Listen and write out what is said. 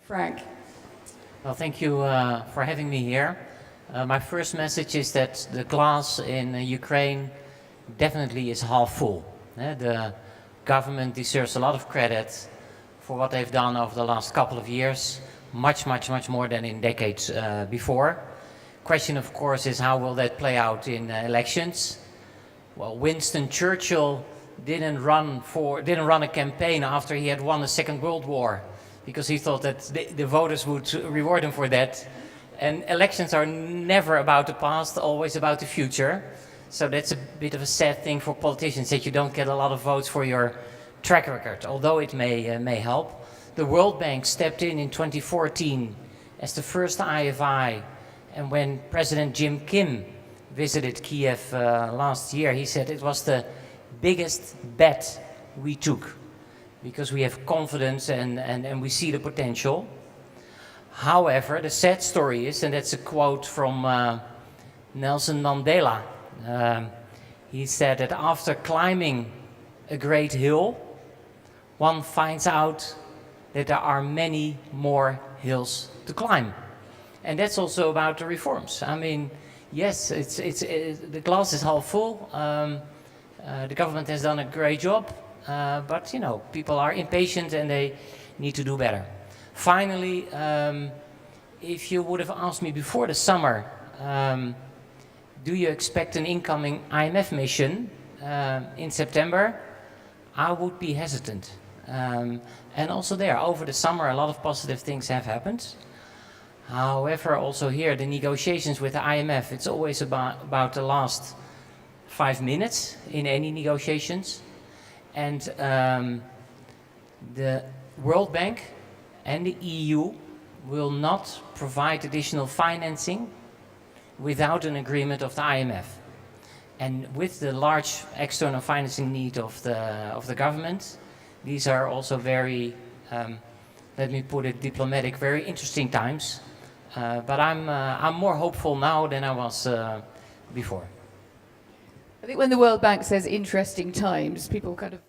Frank. Well, thank you for having me here. My first message is that the glass in Ukraine definitely is half full. The government deserves a lot of credit for what they've done over the last couple of years, much more than in decades before. Question, of course, is how will that play out in elections? Well, Winston Churchill didn't run a campaign after he had won the Second World War, because he thought that the voters would reward him for that. And elections are never about the past, always about the future. So that's a bit of a sad thing for politicians, that you don't get a lot of votes for your track record, although it may help. The World Bank stepped in 2014 as the first IFI, and when President Jim Kim visited Kiev last year, he said it was the biggest bet we took, because we have confidence and we see the potential. However, the sad story is, and that's a quote from Nelson Mandela, he said that after climbing a great hill, one finds out that there are many more hills to climb. And that's also about the reforms. I mean, yes, the glass is half full. The government has done a great job. But you know, people are impatient and they need to do better. Finally, if you would have asked me before the summer, do you expect an incoming IMF mission in September, I would be hesitant. And also there, over the summer, a lot of positive things have happened. However, also here, the negotiations with the IMF, it's always about the last 5 minutes in any negotiations. And the World Bank and the EU will not provide additional financing without an agreement of the IMF. And with the large external financing need of the government, these are also very, let me put it diplomatic, very interesting times. But I'm more hopeful now than I was before. I think when the World Bank says interesting times, people kind of